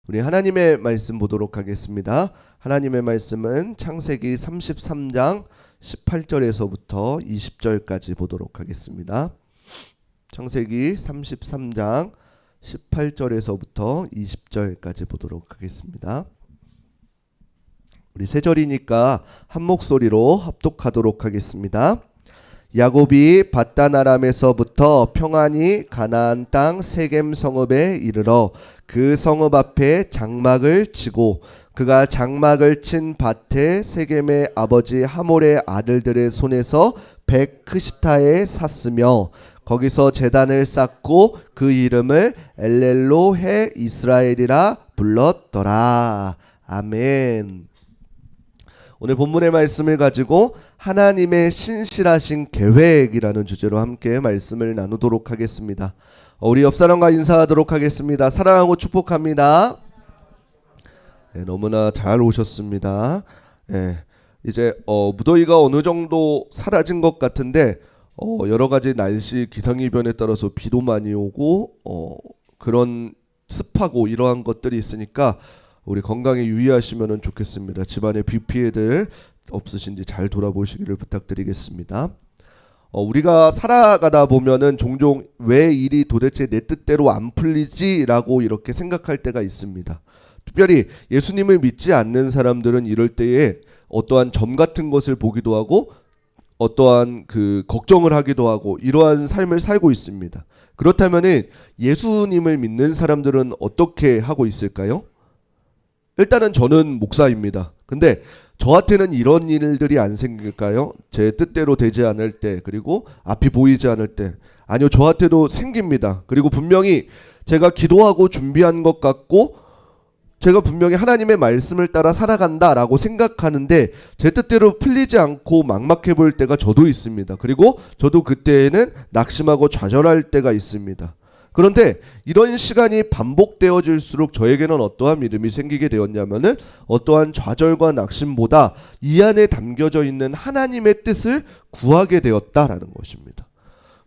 우리 하나님의 말씀 보도록 하겠습니다. 하나님의 말씀은 창세기 33장 18절에서부터 20절까지 보도록 하겠습니다. 창세기 33장 18절에서부터 20절까지 보도록 하겠습니다. 우리 세 절이니까 한 목소리로 합독하도록 하겠습니다. 야곱이 밧단 아람에서부터 평안히 가나안 땅 세겜 성읍에 이르러 그 성읍 앞에 장막을 치고 그가 장막을 친 밭에 세겜의 아버지 하몰의 아들들의 손에서 백크시타에 샀으며 거기서 제단을 쌓고 그 이름을 엘렐로 해 이스라엘이라 불렀더라. 아멘. 오늘 본문의 말씀을 가지고 하나님의 신실하신 계획이라는 주제로 함께 말씀을 나누도록 하겠습니다. 우리 옆사람과 인사하도록 하겠습니다. 사랑하고 축복합니다. 네, 너무나 잘 오셨습니다. 네, 이제 무더위가 어느 정도 사라진 것 같은데 여러 가지 날씨 기상이변에 따라서 비도 많이 오고 그런 습하고 이러한 것들이 있으니까 우리 건강에 유의하시면 좋겠습니다. 집안에 비 피해들 없으신지 잘 돌아보시기를 부탁드리겠습니다. 우리가 살아가다 보면은 종종 왜 일이 도대체 내 뜻대로 안 풀리지라고 이렇게 생각할 때가 있습니다. 특별히 예수님을 믿지 않는 사람들은 이럴 때에 어떠한 점 같은 것을 보기도 하고 어떠한 걱정을 하기도 하고 이러한 삶을 살고 있습니다. 그렇다면은 예수님을 믿는 사람들은 어떻게 하고 있을까요? 일단은 저는 목사입니다. 근데 저한테는 이런 일들이 안 생길까요? 제 뜻대로 되지 않을 때, 그리고 앞이 보이지 않을 때. 아니요, 저한테도 생깁니다. 그리고 분명히 제가 기도하고 준비한 것 같고 제가 분명히 하나님의 말씀을 따라 살아간다라고 생각하는데 제 뜻대로 풀리지 않고 막막해 보일 때가 저도 있습니다. 그리고 저도 그때에는 낙심하고 좌절할 때가 있습니다. 그런데 이런 시간이 반복되어질수록 저에게는 어떠한 믿음이 생기게 되었냐면은 어떠한 좌절과 낙심보다 이 안에 담겨져 있는 하나님의 뜻을 구하게 되었다라는 것입니다.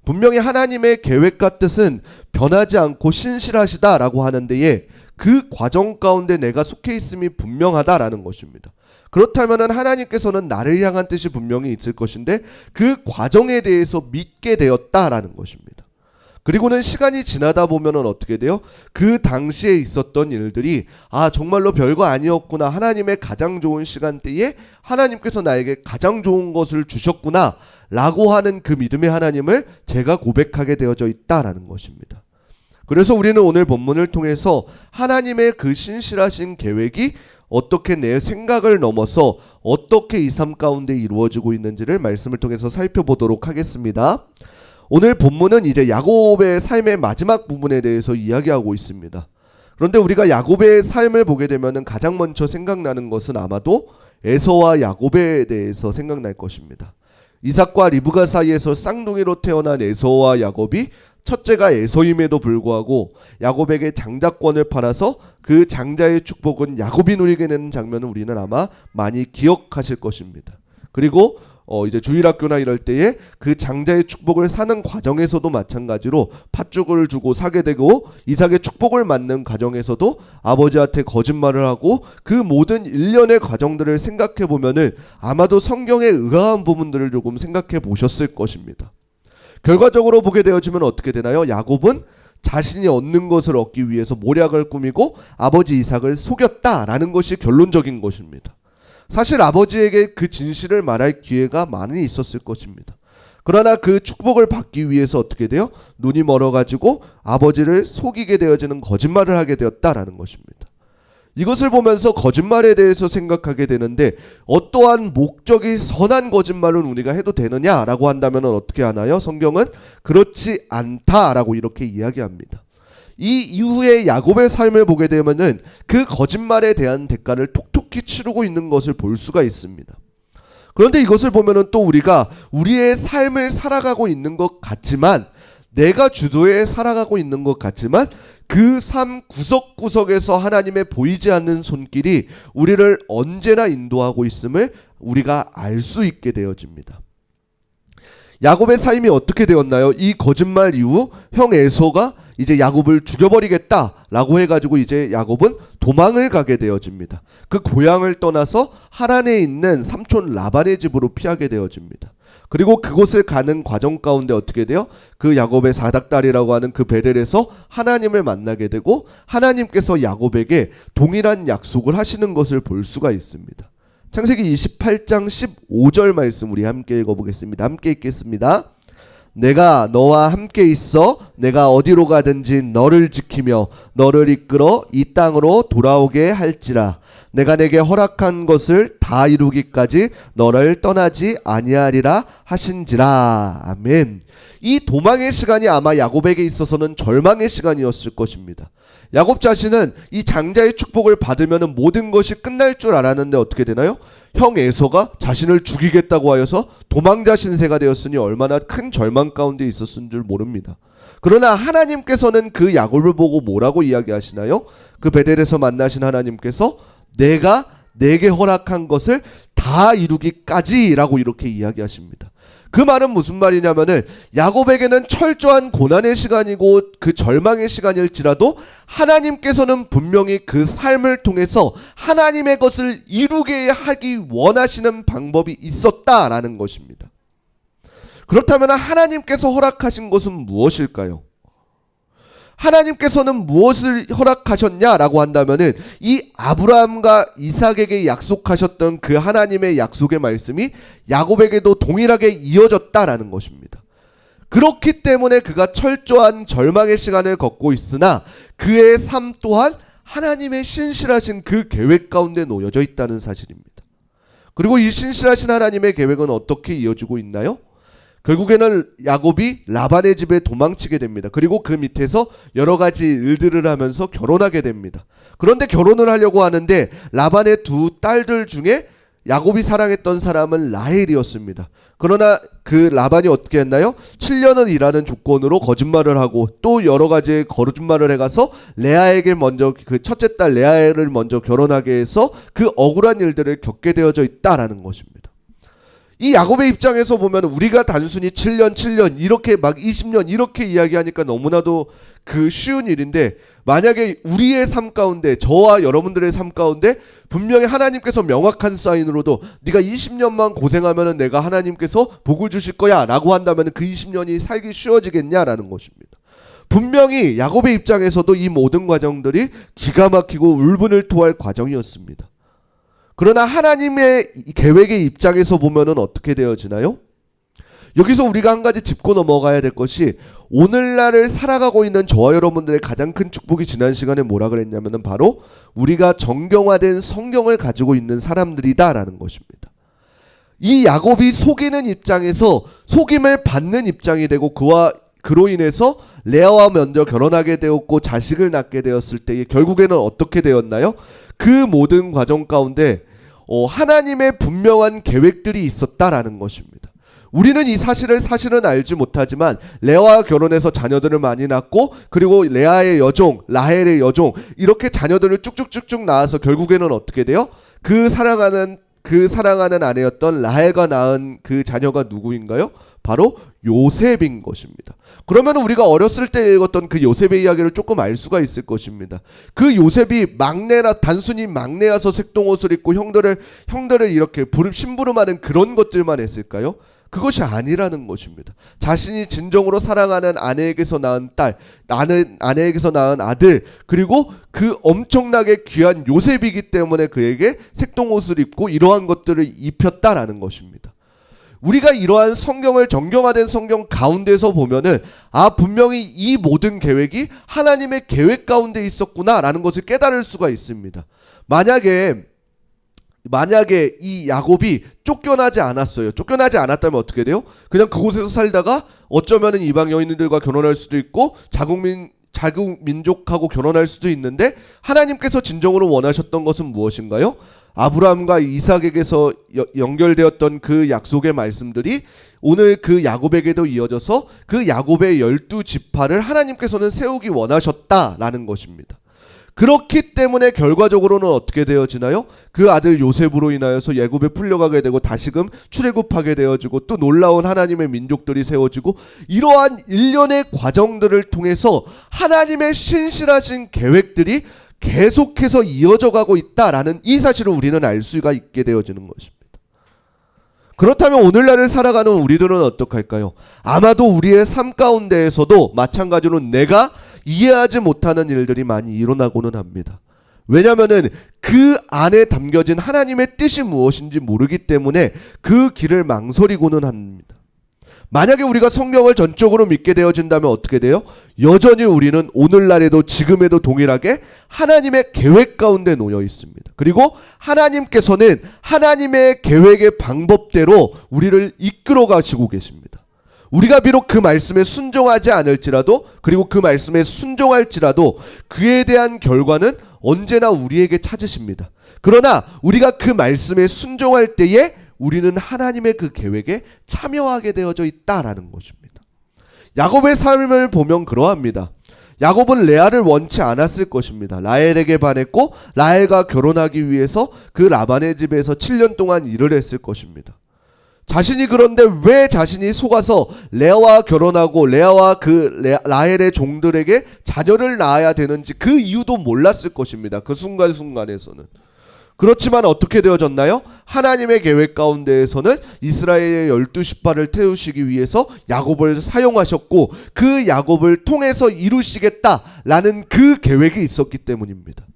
분명히 하나님의 계획과 뜻은 변하지 않고 신실하시다라고 하는 데에 그 과정 가운데 내가 속해 있음이 분명하다라는 것입니다. 그렇다면은 하나님께서는 나를 향한 뜻이 분명히 있을 것인데 그 과정에 대해서 믿게 되었다라는 것입니다. 그리고는 시간이 지나다 보면은 어떻게 돼요? 그 당시에 있었던 일들이 정말로 별거 아니었구나. 하나님의 가장 좋은 시간대에 하나님께서 나에게 가장 좋은 것을 주셨구나 라고 하는 그 믿음의 하나님을 제가 고백하게 되어져 있다라는 것입니다. 그래서 우리는 오늘 본문을 통해서 하나님의 그 신실하신 계획이 어떻게 내 생각을 넘어서 어떻게 이 삶 가운데 이루어지고 있는지를 말씀을 통해서 살펴보도록 하겠습니다. 오늘 본문은 이제 야곱의 삶의 마지막 부분에 대해서 이야기하고 있습니다. 그런데 우리가 야곱의 삶을 보게 되면 가장 먼저 생각나는 것은 아마도 에서와 야곱에 대해서 생각날 것입니다. 이삭과 리브가 사이에서 쌍둥이로 태어난 에서와 야곱이 첫째가 에서임에도 불구하고 야곱에게 장자권을 팔아서 그 장자의 축복은 야곱이 누리게 되는 장면을 우리는 아마 많이 기억하실 것입니다. 그리고 이제 주일학교나 이럴 때에 그 장자의 축복을 사는 과정에서도 마찬가지로 팥죽을 주고 사게 되고 이삭의 축복을 맞는 과정에서도 아버지한테 거짓말을 하고 그 모든 일련의 과정들을 생각해 보면은 아마도 성경에 의아한 부분들을 조금 생각해 보셨을 것입니다. 결과적으로 보게 되어지면 어떻게 되나요? 야곱은 자신이 얻는 것을 얻기 위해서 모략을 꾸미고 아버지 이삭을 속였다라는 것이 결론적인 것입니다. 사실 아버지에게 그 진실을 말할 기회가 많이 있었을 것입니다. 그러나 그 축복을 받기 위해서 어떻게 돼요? 눈이 멀어가지고 아버지를 속이게 되어지는 거짓말을 하게 되었다라는 것입니다. 이것을 보면서 거짓말에 대해서 생각하게 되는데 어떠한 목적이 선한 거짓말은 우리가 해도 되느냐라고 한다면 어떻게 하나요? 성경은 그렇지 않다라고 이렇게 이야기합니다. 이 이후에 야곱의 삶을 보게 되면은 그 거짓말에 대한 대가를 톡톡히 치르고 있는 것을 볼 수가 있습니다. 그런데 이것을 보면은 또 우리가 우리의 삶을 살아가고 있는 것 같지만 내가 주도해 살아가고 있는 것 같지만 그 삶 구석구석에서 하나님의 보이지 않는 손길이 우리를 언제나 인도하고 있음을 우리가 알 수 있게 되어집니다. 야곱의 삶이 어떻게 되었나요? 이 거짓말 이후 형 에서가 이제 야곱을 죽여버리겠다라고 해가지고 이제 야곱은 도망을 가게 되어집니다. 그 고향을 떠나서 하란에 있는 삼촌 라반의 집으로 피하게 되어집니다. 그리고 그곳을 가는 과정 가운데 어떻게 돼요? 그 야곱의 사닥다리라고 하는 그 베델에서 하나님을 만나게 되고 하나님께서 야곱에게 동일한 약속을 하시는 것을 볼 수가 있습니다. 창세기 28장 15절 말씀 우리 함께 읽어보겠습니다. 함께 읽겠습니다. 내가 너와 함께 있어 내가 어디로 가든지 너를 지키며 너를 이끌어 이 땅으로 돌아오게 할지라. 내가 내게 허락한 것을 다 이루기까지 너를 떠나지 아니하리라 하신지라. 아멘. 이 도망의 시간이 아마 야곱에게 있어서는 절망의 시간이었을 것입니다. 야곱 자신은 이 장자의 축복을 받으면 모든 것이 끝날 줄 알았는데 어떻게 되나요? 형 에서가 자신을 죽이겠다고 하여서 도망자 신세가 되었으니 얼마나 큰 절망 가운데 있었은 줄 모릅니다. 그러나 하나님께서는 그 야곱을 보고 뭐라고 이야기하시나요? 그 베델에서 만나신 하나님께서 내가 내게 허락한 것을 다 이루기까지라고 이렇게 이야기하십니다. 그 말은 무슨 말이냐면은 야곱에게는 철저한 고난의 시간이고 그 절망의 시간일지라도 하나님께서는 분명히 그 삶을 통해서 하나님의 것을 이루게 하기 원하시는 방법이 있었다라는 것입니다. 그렇다면 하나님께서 허락하신 것은 무엇일까요? 하나님께서는 무엇을 허락하셨냐라고 한다면은 이 아브라함과 이삭에게 약속하셨던 그 하나님의 약속의 말씀이 야곱에게도 동일하게 이어졌다라는 것입니다. 그렇기 때문에 그가 철저한 절망의 시간을 걷고 있으나 그의 삶 또한 하나님의 신실하신 그 계획 가운데 놓여져 있다는 사실입니다. 그리고 이 신실하신 하나님의 계획은 어떻게 이어지고 있나요? 결국에는 야곱이 라반의 집에 도망치게 됩니다. 그리고 그 밑에서 여러 가지 일들을 하면서 결혼하게 됩니다. 그런데 결혼을 하려고 하는데 라반의 두 딸들 중에 야곱이 사랑했던 사람은 라헬이었습니다. 그러나 그 라반이 어떻게 했나요? 7년을 일하는 조건으로 거짓말을 하고 또 여러 가지 거짓말을 해가서 레아에게 먼저 그 첫째 딸 레아를 먼저 결혼하게 해서 그 억울한 일들을 겪게 되어져 있다라는 것입니다. 이 야곱의 입장에서 보면 우리가 단순히 7년 이렇게 막 20년 이렇게 이야기하니까 너무나도 그 쉬운 일인데 만약에 우리의 삶 가운데 저와 여러분들의 삶 가운데 분명히 하나님께서 명확한 사인으로도 네가 20년만 고생하면 내가 하나님께서 복을 주실 거야 라고 한다면 그 20년이 살기 쉬워지겠냐라는 것입니다. 분명히 야곱의 입장에서도 이 모든 과정들이 기가 막히고 울분을 토할 과정이었습니다. 그러나 하나님의 계획의 입장에서 보면은 어떻게 되어지나요? 여기서 우리가 한 가지 짚고 넘어가야 될 것이 오늘날을 살아가고 있는 저와 여러분들의 가장 큰 축복이 지난 시간에 뭐라 그랬냐면은 바로 우리가 정경화된 성경을 가지고 있는 사람들이다라는 것입니다. 이 야곱이 속이는 입장에서 속임을 받는 입장이 되고 그로 인해서 레아와 먼저 결혼하게 되었고 자식을 낳게 되었을 때에 결국에는 어떻게 되었나요? 그 모든 과정 가운데 하나님의 분명한 계획들이 있었다라는 것입니다. 우리는 이 사실을 사실은 알지 못하지만 레아와 결혼해서 자녀들을 많이 낳고 그리고 레아의 여종, 라헬의 여종 이렇게 자녀들을 쭉쭉쭉쭉 낳아서 결국에는 어떻게 돼요? 그 사랑하는 아내였던 라헬과 낳은 그 자녀가 누구인가요? 바로 요셉인 것입니다. 그러면 우리가 어렸을 때 읽었던 그 요셉의 이야기를 조금 알 수가 있을 것입니다. 그 요셉이 단순히 막내여서 색동옷을 입고 형들을 이렇게 심부름하는 그런 것들만 했을까요? 그것이 아니라는 것입니다. 자신이 진정으로 사랑하는 아내에게서 낳은 딸, 아내에게서 낳은 아들, 그리고 그 엄청나게 귀한 요셉이기 때문에 그에게 색동옷을 입고 이러한 것들을 입혔다라는 것입니다. 우리가 이러한 성경을 정경화된 성경 가운데서 보면은 분명히 이 모든 계획이 하나님의 계획 가운데 있었구나라는 것을 깨달을 수가 있습니다. 만약에 이 야곱이 쫓겨나지 않았어요. 쫓겨나지 않았다면 어떻게 돼요? 그냥 그곳에서 살다가 어쩌면은 이방 여인들과 결혼할 수도 있고 자국민족하고 결혼할 수도 있는데 하나님께서 진정으로 원하셨던 것은 무엇인가요? 아브라함과 이삭에게서 연결되었던 그 약속의 말씀들이 오늘 그 야곱에게도 이어져서 그 야곱의 12지파를 하나님께서는 세우기 원하셨다라는 것입니다. 그렇기 때문에 결과적으로는 어떻게 되어지나요? 그 아들 요셉으로 인하여서 애굽에 풀려가게 되고 다시금 출애굽하게 되어지고 또 놀라운 하나님의 민족들이 세워지고, 이러한 일련의 과정들을 통해서 하나님의 신실하신 계획들이 계속해서 이어져 가고 있다라는 이 사실을 우리는 알 수가 있게 되어지는 것입니다. 그렇다면 오늘날을 살아가는 우리들은 어떡할까요? 아마도 우리의 삶 가운데에서도 마찬가지로 내가 이해하지 못하는 일들이 많이 일어나고는 합니다. 왜냐하면 그 안에 담겨진 하나님의 뜻이 무엇인지 모르기 때문에 그 길을 망설이고는 합니다. 만약에 우리가 성경을 전적으로 믿게 되어진다면 어떻게 돼요? 여전히 우리는 오늘날에도 지금에도 동일하게 하나님의 계획 가운데 놓여 있습니다. 그리고 하나님께서는 하나님의 계획의 방법대로 우리를 이끌어 가시고 계십니다. 우리가 비록 그 말씀에 순종하지 않을지라도, 그리고 그 말씀에 순종할지라도 그에 대한 결과는 언제나 우리에게 찾으십니다. 그러나 우리가 그 말씀에 순종할 때에 우리는 하나님의 그 계획에 참여하게 되어져 있다라는 것입니다. 야곱의 삶을 보면 그러합니다. 야곱은 레아를 원치 않았을 것입니다. 라헬에게 반했고 라헬과 결혼하기 위해서 그 라반의 집에서 7년 동안 일을 했을 것입니다. 자신이 그런데 왜 자신이 속아서 레아와 결혼하고 레아와 라헬의 종들에게 자녀를 낳아야 되는지 그 이유도 몰랐을 것입니다. 그 순간순간에서는. 그렇지만 어떻게 되어졌나요? 하나님의 계획 가운데에서는 이스라엘의 12지파를 태우시기 위해서 야곱을 사용하셨고 그 야곱을 통해서 이루시겠다라는 그 계획이 있었기 때문입니다.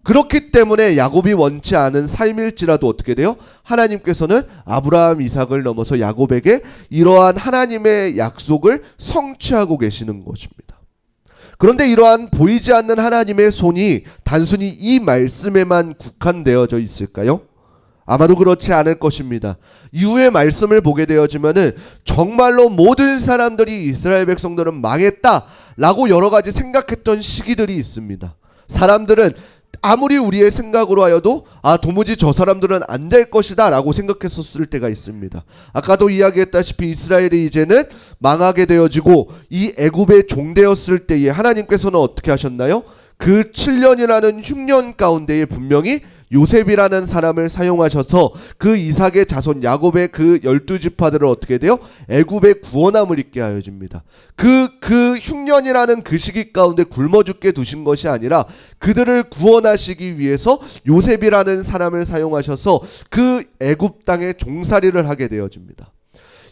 그렇기 때문에 야곱이 원치 않은 삶일지라도 어떻게 돼요? 하나님께서는 아브라함, 이삭을 넘어서 야곱에게 이러한 하나님의 약속을 성취하고 계시는 것입니다. 그런데 이러한 보이지 않는 하나님의 손이 단순히 이 말씀에만 국한되어져 있을까요? 아마도 그렇지 않을 것입니다. 이후의 말씀을 보게 되어지면은 정말로 모든 사람들이 이스라엘 백성들은 망했다라고 여러 가지 생각했던 시기들이 있습니다. 사람들은 아무리 우리의 생각으로 하여도 도무지 저 사람들은 안 될 것이다 라고 생각했었을 때가 있습니다. 아까도 이야기했다시피 이스라엘이 이제는 망하게 되어지고 이 애굽의 종되었을 때에 하나님께서는 어떻게 하셨나요? 그 7년이라는 흉년 가운데에 분명히 요셉이라는 사람을 사용하셔서 그 이삭의 자손 야곱의 그 12지파들을 어떻게 돼요? 애굽의 구원함을 있게 하여 줍니다. 그 흉년이라는 그 시기 가운데 굶어 죽게 두신 것이 아니라 그들을 구원하시기 위해서 요셉이라는 사람을 사용하셔서 그 애굽 땅에 종살이를 하게 되어집니다.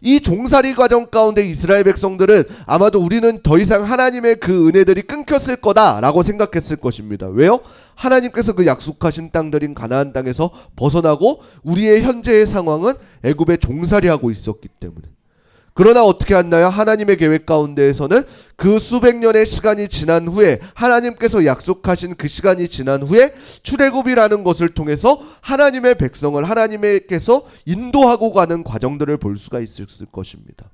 이 종살이 과정 가운데 이스라엘 백성들은 아마도 우리는 더 이상 하나님의 그 은혜들이 끊겼을 거다라고 생각했을 것입니다. 왜요? 하나님께서 그 약속하신 땅들인 가나안 땅에서 벗어나고 우리의 현재의 상황은 애굽에 종살이하고 있었기 때문에. 그러나 어떻게 했나요? 하나님의 계획 가운데에서는 그 수백 년의 시간이 지난 후에, 하나님께서 약속하신 그 시간이 지난 후에 출애굽이라는 것을 통해서 하나님의 백성을 하나님께서 인도하고 가는 과정들을 볼 수가 있을 것입니다.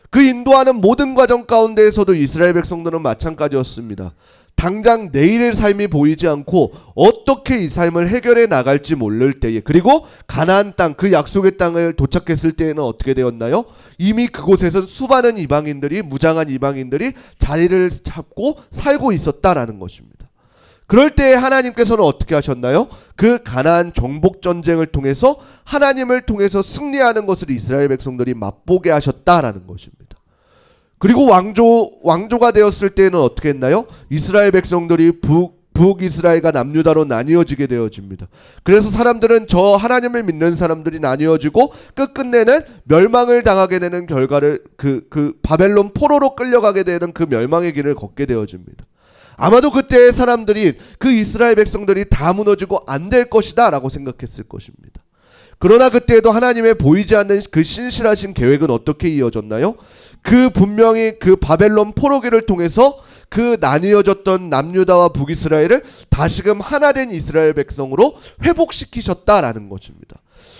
그 인도하는 모든 과정 가운데에서도 이스라엘 백성들은 마찬가지였습니다. 당장 내일의 삶이 보이지 않고 어떻게 이 삶을 해결해 나갈지 모를 때에, 그리고 가나안 땅, 그 약속의 땅을 도착했을 때에는 어떻게 되었나요? 이미 그곳에선 수많은 이방인들이, 무장한 이방인들이 자리를 잡고 살고 있었다라는 것입니다. 그럴 때에 하나님께서는 어떻게 하셨나요? 그 가나안 정복 전쟁을 통해서 하나님을 통해서 승리하는 것을 이스라엘 백성들이 맛보게 하셨다라는 것입니다. 그리고 왕조가 되었을 때는 어떻게 했나요? 이스라엘 백성들이 북이스라엘과 남유다로 나뉘어지게 되어집니다. 그래서 사람들은 저 하나님을 믿는 사람들이 나뉘어지고 끝끝내는 멸망을 당하게 되는 결과를 그 바벨론 포로로 끌려가게 되는 그 멸망의 길을 걷게 되어집니다. 아마도 그때의 사람들이 그 이스라엘 백성들이 다 무너지고 안 될 것이다 라고 생각했을 것입니다. 그러나 그때에도 하나님의 보이지 않는 그 신실하신 계획은 어떻게 이어졌나요? 그 분명히 그 바벨론 포로기를 통해서 그 나뉘어졌던 남유다와 북이스라엘을 다시금 하나된 이스라엘 백성으로 회복시키셨다라는 것입니다.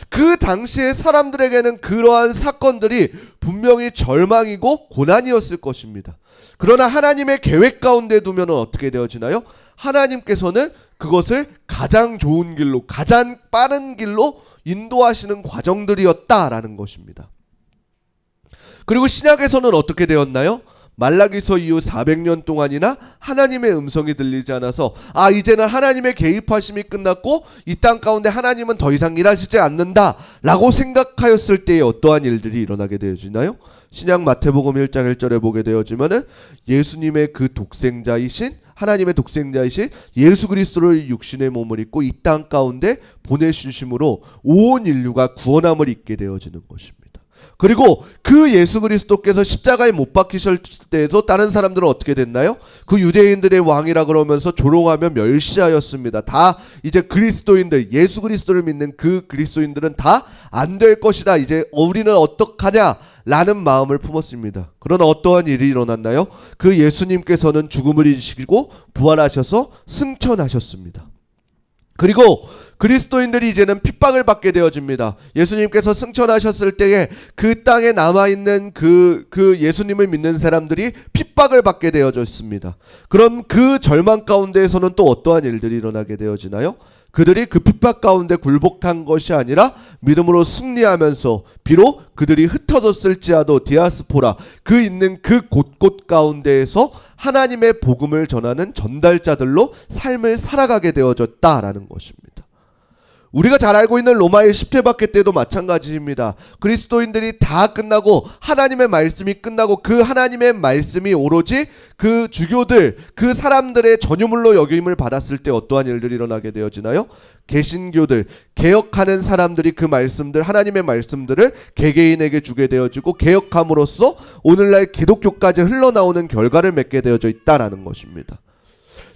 그 당시의 사람들에게는 그러한 사건들이 분명히 절망이고 고난이었을 것입니다. 그러나 하나님의 계획 가운데 두면 어떻게 되어지나요? 하나님께서는 그것을 가장 좋은 길로, 가장 빠른 길로 인도하시는 과정들이었다라는 것입니다. 그리고 신약에서는 어떻게 되었나요? 말라기서 이후 400년 동안이나 하나님의 음성이 들리지 않아서 이제는 하나님의 개입하심이 끝났고 이 땅 가운데 하나님은 더 이상 일하시지 않는다 라고 생각하였을 때에 어떠한 일들이 일어나게 되어지나요? 신약 마태복음 1장 1절에 보게 되어지면은 예수님의 그 독생자이신 하나님의 독생자이신 예수 그리스도를 육신의 몸을 입고 이 땅 가운데 보내주심으로 온 인류가 구원함을 입게 되어지는 것입니다. 그리고 그 예수 그리스도께서 십자가에 못 박히실 때에도 다른 사람들은 어떻게 됐나요? 그 유대인들의 왕이라 그러면서 조롱하며 멸시하였습니다. 다 이제 그리스도인들, 예수 그리스도를 믿는 그 그리스도인들은 다 안 될 것이다. 이제 우리는 어떡하냐? 라는 마음을 품었습니다. 그러나 어떠한 일이 일어났나요? 그 예수님께서는 죽음을 이기시고 부활하셔서 승천하셨습니다. 그리고 그리스도인들이 이제는 핍박을 받게 되어집니다. 예수님께서 승천하셨을 때에 그 땅에 남아있는 그 예수님을 믿는 사람들이 핍박을 받게 되어졌습니다. 그럼 그 절망 가운데에서는 또 어떠한 일들이 일어나게 되어지나요? 그들이 그 핍박 가운데 굴복한 것이 아니라 믿음으로 승리하면서 비록 그들이 흩어졌을지라도 디아스포라 그 있는 그 곳곳 가운데에서 하나님의 복음을 전하는 전달자들로 삶을 살아가게 되어졌다라는 것입니다. 우리가 잘 알고 있는 로마의 십계박해 때도 마찬가지입니다. 그리스도인들이 다 끝나고 하나님의 말씀이 끝나고 그 하나님의 말씀이 오로지 그 주교들, 그 사람들의 전유물로 여김을 받았을 때 어떠한 일들이 일어나게 되어지나요? 개신교들, 개혁하는 사람들이 그 말씀들, 하나님의 말씀들을 개개인에게 주게 되어지고 개혁함으로써 오늘날 기독교까지 흘러나오는 결과를 맺게 되어져 있다는 것입니다.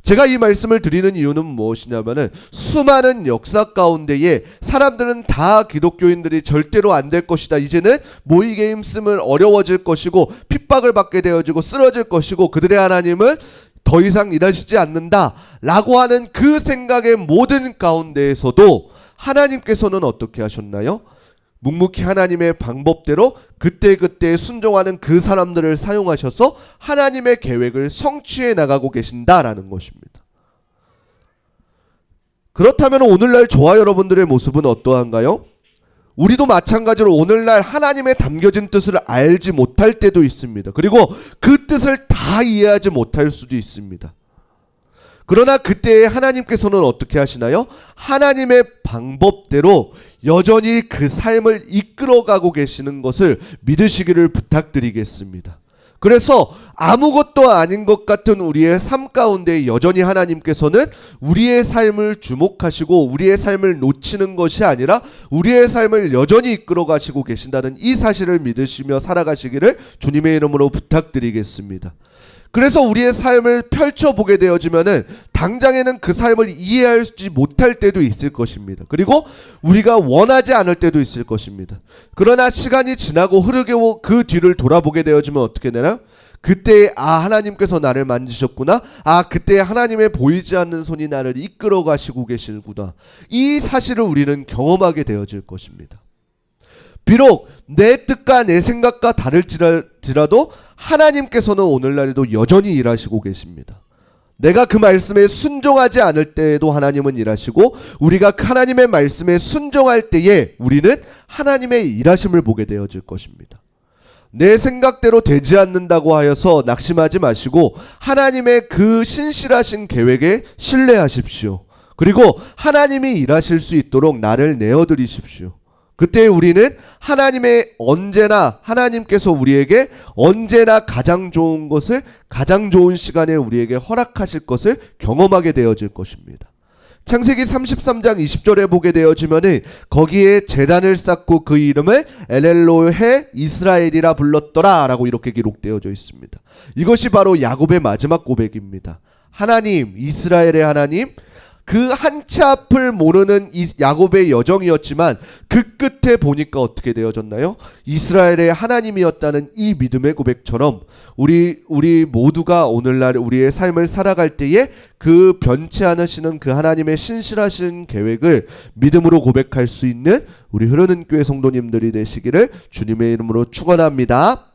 제가 이 말씀을 드리는 이유는 무엇이냐면은 수많은 역사 가운데에 사람들은 다 기독교인들이 절대로 안 될 것이다. 이제는 모이게 힘쓰면 어려워질 것이고 핍박을 받게 되어지고 쓰러질 것이고 그들의 하나님은 더 이상 일하시지 않는다 라고 하는 그 생각의 모든 가운데에서도 하나님께서는 어떻게 하셨나요? 묵묵히 하나님의 방법대로 그때그때 순종하는 그 사람들을 사용하셔서 하나님의 계획을 성취해 나가고 계신다라는 것입니다. 그렇다면 오늘날 저와 여러분들의 모습은 어떠한가요? 우리도 마찬가지로 오늘날 하나님의 담겨진 뜻을 알지 못할 때도 있습니다. 그리고 그 뜻을 다 이해하지 못할 수도 있습니다. 그러나 그때 하나님께서는 어떻게 하시나요? 하나님의 방법대로 여전히 그 삶을 이끌어가고 계시는 것을 믿으시기를 부탁드리겠습니다. 그래서 아무것도 아닌 것 같은 우리의 삶 가운데 여전히 하나님께서는 우리의 삶을 주목하시고 우리의 삶을 놓치는 것이 아니라 우리의 삶을 여전히 이끌어 가시고 계신다는 이 사실을 믿으시며 살아가시기를 주님의 이름으로 부탁드리겠습니다. 그래서 우리의 삶을 펼쳐보게 되어지면은 당장에는 그 삶을 이해하지 못할 때도 있을 것입니다. 그리고 우리가 원하지 않을 때도 있을 것입니다. 그러나 시간이 지나고 흐르게 그 뒤를 돌아보게 되어지면 어떻게 되나요? 그때 하나님께서 나를 만지셨구나. 그때 하나님의 보이지 않는 손이 나를 이끌어 가시고 계시구나. 이 사실을 우리는 경험하게 되어질 것입니다. 비록 내 뜻과 내 생각과 다를지라도 하나님께서는 오늘날에도 여전히 일하시고 계십니다. 내가 그 말씀에 순종하지 않을 때에도 하나님은 일하시고 우리가 하나님의 말씀에 순종할 때에 우리는 하나님의 일하심을 보게 되어질 것입니다. 내 생각대로 되지 않는다고 하여서 낙심하지 마시고 하나님의 그 신실하신 계획에 신뢰하십시오. 그리고 하나님이 일하실 수 있도록 나를 내어드리십시오. 그때 우리는 하나님께서 우리에게 언제나 가장 좋은 것을 가장 좋은 시간에 우리에게 허락하실 것을 경험하게 되어질 것입니다. 창세기 33장 20절에 보게 되어지면은 거기에 제단을 쌓고 그 이름을 엘엘로헤 이스라엘이라 불렀더라 라고 이렇게 기록되어져 있습니다. 이것이 바로 야곱의 마지막 고백입니다. 하나님, 이스라엘의 하나님, 그 한 치 앞을 모르는 이 야곱의 여정이었지만 그 끝에 보니까 어떻게 되어졌나요? 이스라엘의 하나님이었다는 이 믿음의 고백처럼 우리 모두가 오늘날 우리의 삶을 살아갈 때에 그 변치 않으시는 그 하나님의 신실하신 계획을 믿음으로 고백할 수 있는 우리 흐르는 교회 성도님들이 되시기를 주님의 이름으로 축원합니다.